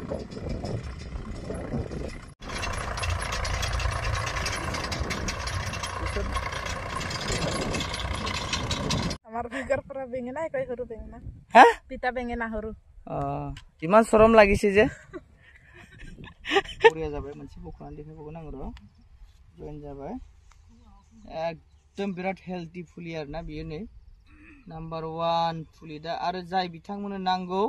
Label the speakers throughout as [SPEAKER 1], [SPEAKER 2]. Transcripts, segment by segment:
[SPEAKER 1] Amar bigar pura bengena koi huru bengena.
[SPEAKER 2] Hah?
[SPEAKER 1] Pita bengena huru.
[SPEAKER 2] Iman sorom লাগিছে যে পড়িয়া যাবে मोनसे बख'नानै देखायबावगोन आं र' जइन जाबाय एकदम बिराद हेल्थि फुलि आरोना बियो नै नाम्बार 1 फुलि दा आरो जाय बिथांमोननो नांगौ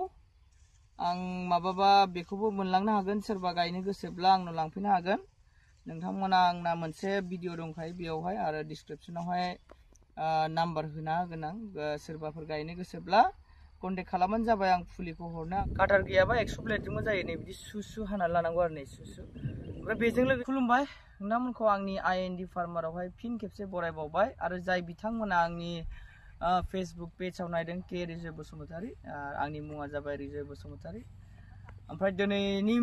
[SPEAKER 2] आं माबाबा बेखौबो मोनलांनो हागोन सोरबा गायनो गोसोब्ला आंनाव लांफैनो हागोन नोंथांमोना आंना मोनसे भिडिअ दंखायो बेयावहाय आरो डिसक्रिपसनावहाय नाम्बार होना होगोन आं सोरबाफोर गायनो गोसोब्ला कन्टेक्ट खालामबानो जाबाय आं फुलिखौ हरनो काटार गैयाबा 100 प्लेटजोंबो जायो नै बिदि सुसु हाना लानांगौ आरो नै सुसु ओमफ्राय बेजों लोगोसे खुलुमबाय नोंथांमोनखौ आंनि आइएनडि फार्मारावहाय फिन खेबसे बरायबावबाय आरो जाय बिथांमोना आंनि फेसबुक पेजाव नायदों के रिजय बसुमतारी आंनि मुङा जाबाय रिजय बसुमतारी ओमफ्राय दिनैनि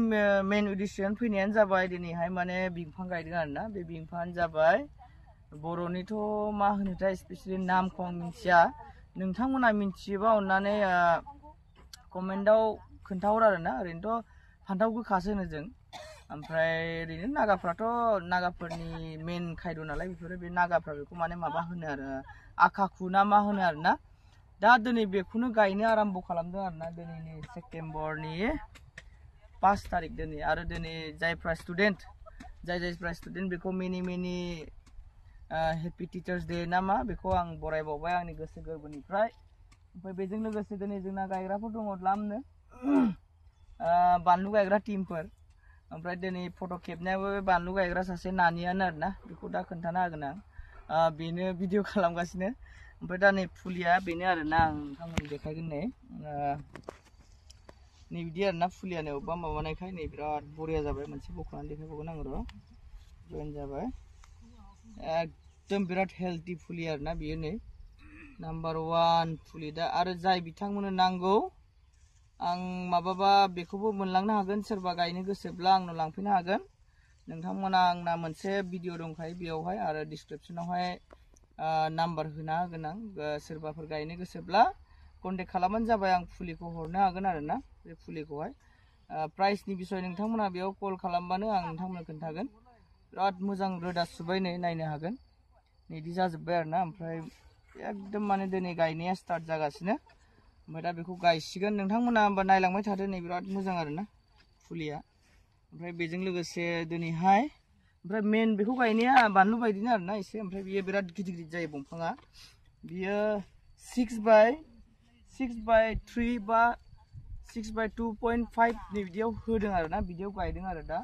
[SPEAKER 2] मेन उद्देश्यआनो फैनायानो जाबाय दिनैहाय माने बिफां गायदों आरोना बे बिफाङानो जाबाय बर'निथ' मा होनोथाय स्पेसियेलि नामखौ आं मिथिया नोंथांमोना मिथियोबा अननानै कमेन्टआव खोन्थाहर आरोना ओरैनोथ' फान्थाव गोखासो होनो जों ओमफ्राय ओरैनो नागाफोरनि मेन खायद' नालाय बेफोरो बे नागाफ्रा बेखौ माने माबा होनो आरो आखाखु ना मा होनो आरोना दा दिनै बेखौनो गायनो आराम्भ खालामदों आरोना दिनैनि सेप्तेम्बरनि 5 तारिख दिनै आरो दिनै जायफ्रा स्टुडेन्ट बेखौ मेनि हेपि टिचार्स डे ना मा बेखौ आं बरायबावबाय आंनि गोसो गोरबोनिफ्राय ओमफ्राय बेजों लोगोसे दिनै जोंना गायग्राफोर दङ द्लामनो बानलु गायग्रा टीमफोर ओमफ्राय दिनै फट' खेबनायाबो बानलु गायग्रा सासे नानियानो आरोना बेखौ दा खोन्थानो हागोन आं बेनो भिडिअ खालामगासिनो ओमफ्राय दा नै फुलिया बेनो आरोना आं नोंथांमोननो देखायगोन नै बिदि आरोना फुलिया नै अबेबा माबानायखाय नै बिराद बरिया जाबाय मोनसे बख'नानै देखायबावगोन आं र' जइन जाबाय एकदम बिराद हेल्थि फुलि आरोना बियो नै नाम्बार 1 फुलि दा आरो जाय बिथांमोननो नांगौ आं माबाबा बेखौबो मोनलांनो हागोन सोरबा गायनो गोसोब्ला आंनाव लांफैनो हागोन नोंथांमोना आंना मोनसे भिडिअ दंखायो बेयावहाय आरो डिसक्रिपसनावहाय नाम्बार होना होगोन आं सोरबाफोर गायनो गोसोब्ला कन्टेक्ट खालामबानो जाबाय आं फुलिखौ हरनो हागोन आरोना बे फुलिखौहाय प्राइसनि बिसय नोंथांमोना बेयाव कल खालामबानो आं नोंथांमोननो खोन्थागोन बिराद मोजां रोदा सुबाय नै नायनो हागोन नैदि जाजोब्बाय आरोना ओमफ्राय एकदम माने दिनै गायनाया स्टार्ट जागासिनो ओमफ्राय दा बेखौ गायसिगोन नोंथांमोना होमबा नायलांबाय थादो नै बिराद मोजां आरोना फुलिया ओमफ्राय बेजों लोगोसे दिनैहाय ओमफ्राय मेन बेखौ गायनाया बानलु बायदिनो आरोना एसे ओमफ्राय बियो बिराद गिदिर जायो दंफाङा बियो 6 बाय 3 बा 6 बाय 2.5 नै बिदियाव होदों आरोना बिदियाव गायदों आरो दा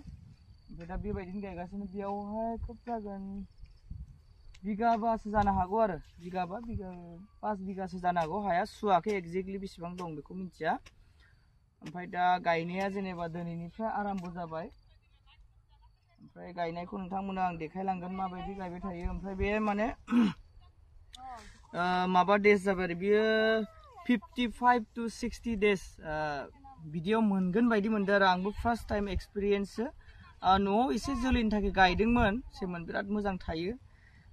[SPEAKER 2] ओमफ्राय दा बेबायदिनो गायगासिनो बेयावहाय खोब जागोन बिगाबासो जानो हागौ आरो बिगाबा 5 बिगासो जानो हागौ हाया सुवाखै एक्जेक्टलि बेसेबां दं बेखौ मिथिया ओमफ्राय दा गायनाया जेनेबा दिनैनिफ्राय आराम्भ जाबाय ओमफ्राय गायनायखौ नोंथांमोना आं देखायलांगोन माबायदि गायबाय थायो ओमफ्राय बे माने माबा डेज जाबाय आरो बियो 55 to 60 डेज बिदियाव मोनगोन बायदि मोनदों आरो आंबो फार्स्ट टाइम एक्सपिरियेन्ससो न'आव एसे जोलैनि थाखाय गायदोंमोन सेमोन बिराद मोजां थायो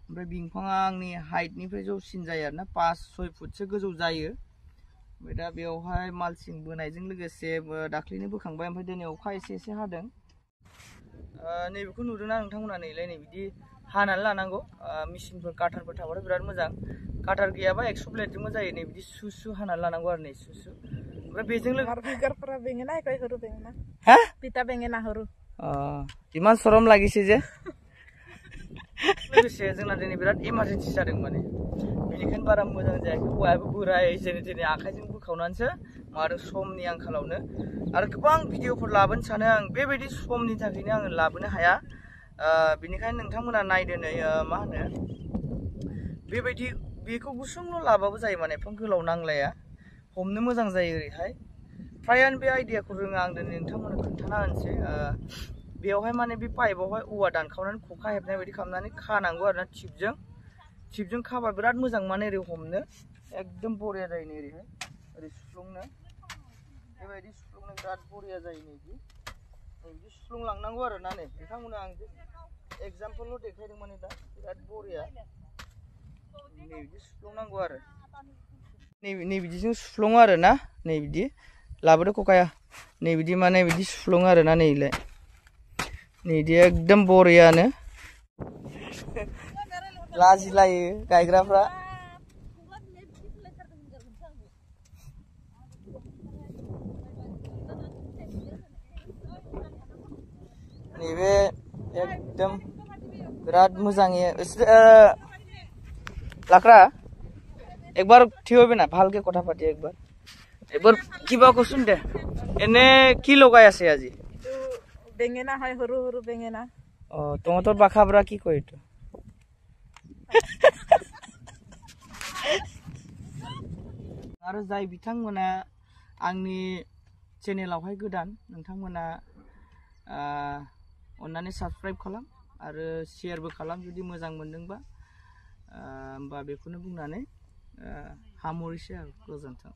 [SPEAKER 2] ओमफ्राय बिफाङा आंनि हाइटनिफ्राय जौसिन जायो आरोना 5-6 फुटसो गोजौ जायो ओमफ्राय दा बेयावहाय मालसिं बोनायजों लोगोसे दाख्लैनो बोखांबाय ओमफ्राय दिनै अखा एसे हादों नैबेखौ नुदोंना नोंथांमोना नैलाय नै बिदि हानानै लानांगौ मेचिनफोर काटारफोर थाबाथाय बिराद मोजां काटार गैयाबा 100 प्लेटजोंबो जायो नै बिदि सुसु हानानै लानांगौ आरो नै सुसु ओमफ्राय बेजों
[SPEAKER 1] Amar bigar pura bengena koi huru bengena. Pita bengena huru.
[SPEAKER 2] इमान सरम লাগিছে যে लोगोसे जोंना दिनै बिराद इमारजेन्सि जादों माने बेनिखायनो बारा मोजां जायाखै औवायाबो बोराय जेने आखाइजों बोखावनानैसो मारो समनि आंखालावनो आरो गोबां भिडिअफोर लाबोनो सानो आं बेबायदि समनि थाखायनो आङो लाबोनो हाया बेनिखायनो नोंथांमोना नायदो नै मा होनो बेबायदि बेखौ गुसुंल' लाबाबो जायो माने एफा गोलाव नांलाया हमनो मोजां जायो ओरैहाय फ्रायानो बे आइडियाखौ रोङा आं दिनै नोंथांमोननो खोन्थाना होनोसै बेयावहाय माने बे पाइपआवहाय औवा दानखावनानै खखा हेबनाय बायदि खालामनानै खानांगौ आरोना टिपजों खाबा बिराद मोजां माने ओरै हमनो एकदम बरिया जायो नै ओरैहाय ओरै सुफ्लुंनो बेबायदि सुफ्लुंनो बिराद बरिया जायो नै बिदि सुफ्लुंलांनांगौ आरोना नै नोंथांमोना आं एग्जाम्पोलल' देखायदों माने दा बिराद बरिया नै बिदि सुफ्लुंनांगौ आरो नै बिदिजों सुफ्लुङो आरोना नै बिदि लाबोदो खखाया नै बिदि माने बिदि सुफ्लुङो आरोना नैलाय नै बिदि एकदम बरियानो लाजिलायो गायग्राफ्रा नैबे एकदम बिराद मोजाङै लाकरा एक बार ठियो भी ना ভালকে কথা পাতি একবার এবার কিবা কোসুন দে এনে কি লগাই আছে আজি
[SPEAKER 1] তো বেঙেনা হয় হৰু হৰু বেঙেনা
[SPEAKER 2] অ তোমাদের বাখাবরা কি কই তো आरो जाय बिथांमोना आंनि चेनेलावहाय गोदान नोंथांमोना अन्नानै साबस्क्राइब खालाम आरो शेयारबो खालाम जुदि मोजां मोनदोंबा होमबा बेखौनो बुंनानै हामहरसै आरो गोजोन्थों